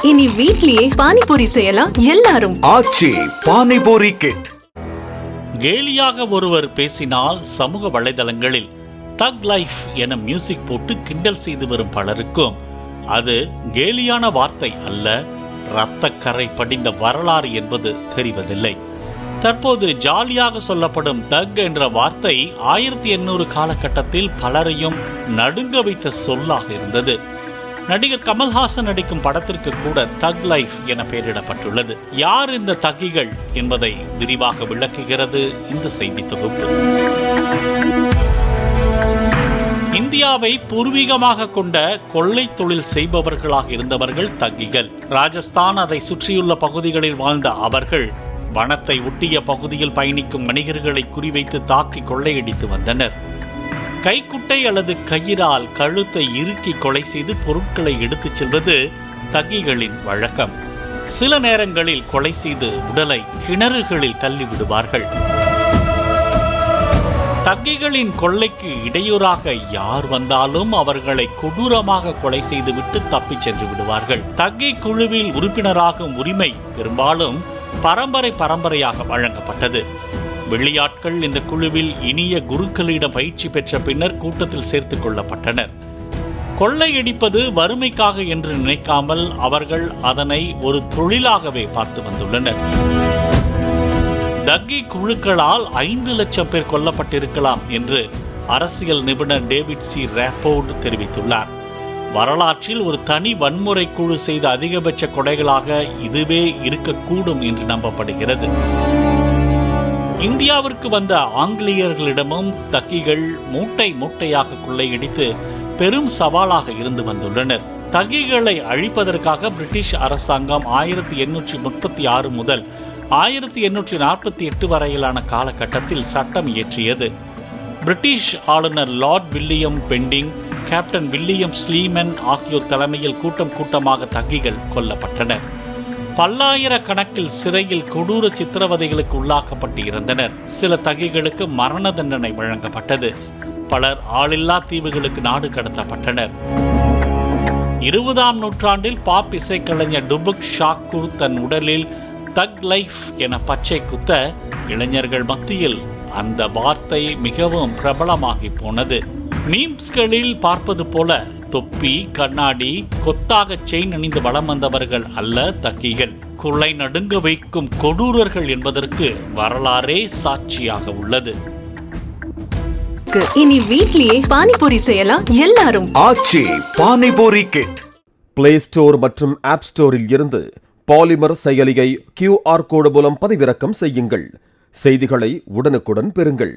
இனி வீட்லயே பானிபூரி செய்யலாம் எல்லாரும். ஆச்சி பானிபூரி கிட். கேலியாக ஒருவர் பேசினால் சமூக வலைதளங்களில் தக் லைஃப் என மியூசிக் போட்டு கிண்டல் செய்து வரும் பலருக்கும் அது கேலியான வார்த்தை அல்ல, இரத்தக்கரை படிந்த வரலாறு என்பது தெரிவதில்லை. தற்போது ஜாலியாக சொல்லப்படும் தக் என்ற வார்த்தை 1800 காலகட்டத்தில் பலரையும் நடுங்க வைத்த சொல்லாக இருந்தது. நடிகர் கமல்ஹாசன் நடிக்கும் படத்திற்கு கூட தக் லைஃப் என பெயரிடப்பட்டுள்ளது. யார் இந்த தக்கிகள் என்பதை விரிவாக விளக்குகிறது இந்த செய்தி தொகுப்பு. இந்தியாவை பூர்வீகமாக கொண்ட கொள்ளை தொழில் செய்பவர்களாக இருந்தவர்கள் தக்கிகள். ராஜஸ்தான் அதை சுற்றியுள்ள பகுதிகளில் வாழ்ந்த அவர்கள் வனத்தை ஒட்டிய பகுதியில் பயணிக்கும் வணிகர்களை குறிவைத்து தாக்கி கொள்ளையடித்து வந்தனர். கைக்குட்டை அல்லது கயிறால் கழுத்தை இறுக்கி கொலை செய்து பொருட்களை எடுத்துச் செல்வது தக்கிகளின் வழக்கம். சில நேரங்களில் கொலை செய்து உடலை கிணறுகளில் தள்ளி விடுவார்கள். தக்கிகளின் கொள்ளைக்கு இடையூறாக யார் வந்தாலும் அவர்களை கொடூரமாக கொலை செய்துவிட்டு தப்பிச் சென்று விடுவார்கள். தக்கி குழுவில் உறுப்பினராகும் உரிமை பெரும்பாலும் பரம்பரையாக வழங்கப்பட்டது. வெள்ளியாட்கள் இந்த குழுவில் இனிய குருக்களிடம் பயிற்சி பெற்ற பின்னர் கூட்டத்தில் சேர்த்துக் கொள்ளப்பட்டனர். கொள்ளையடிப்பது வறுமைக்காக என்று நினைக்காமல் அவர்கள் அதனை ஒரு தொழிலாகவே பார்த்து வந்துள்ளனர். தக்கி குழுக்களால் 5 லட்சம் பேர் கொல்லப்பட்டிருக்கலாம் என்று அரசியல் நிபுணர் டேவிட் சி ராப்போர்ட் தெரிவித்துள்ளார். வரலாற்றில் ஒரு தனி வன்முறை குழு செய்த அதிகபட்ச கொலைகளாக இதுவே இருக்கக்கூடும் என்று நம்பப்படுகிறது. இந்தியாவிற்கு வந்த ஆங்கிலேயர்களிடமும் தக்கிகள் மூட்டையாக கொள்ளையடித்து பெரும் சவாலாக இருந்து வந்துள்ளனர். தக்கிகளை அழிப்பதற்காக பிரிட்டிஷ் அரசாங்கம் 1836 முதல் 1848 வரையிலான காலகட்டத்தில் சட்டம் இயற்றியது. பிரிட்டிஷ் ஆளுநர் Lord William Bentinck, captain William Sleeman ஆகியோர் தலைமையில் கூட்டமாக தக்கிகள் கொல்லப்பட்டனர். பல்லாயிரக்கணக்கில் சிறையில் கொடூர சித்திரவதைகளுக்கு உள்ளாக்கப்பட்டு இருந்தனர். சில தக்கிகளுக்கு மரண தண்டனை வழங்கப்பட்டது. பலர் ஆளில்லா தீவுகளுக்கு நாடு கடத்தப்பட்டனர். 20ஆம் நூற்றாண்டில் பாப் இசைக்கலைஞர் டுபுக் ஷாக்கூர் தன் உடலில் தக் லைஃப் என பச்சை குத்த இளைஞர்கள் மத்தியில் அந்த வார்த்தை மிகவும் பிரபலமாகி போனது. மீம்ஸ்களில் பார்ப்பது போல தொப்பி, கண்ணாடி, கொத்தாக செயின் அணிந்து வலம் வந்தவர்கள் அல்ல தக்கிகள். கொள்ளை நடுங்க வைக்கும் கொடூரர்கள் என்பதற்கு வரலாறே சாட்சியாக உள்ளது. இனி வீட்லயே பானிபூரி செய்யலாம் எல்லாரும். ஆச்சி பானிபூரி கிட். பிளே ஸ்டோர் மற்றும் ஆப் ஸ்டோரில் இருந்து பாலிமர் செயலியை QR கோடு மூலம் பதிவிறக்கம் செய்யுங்கள். செய்திகளை உடனுக்குடன் பெறுங்கள்.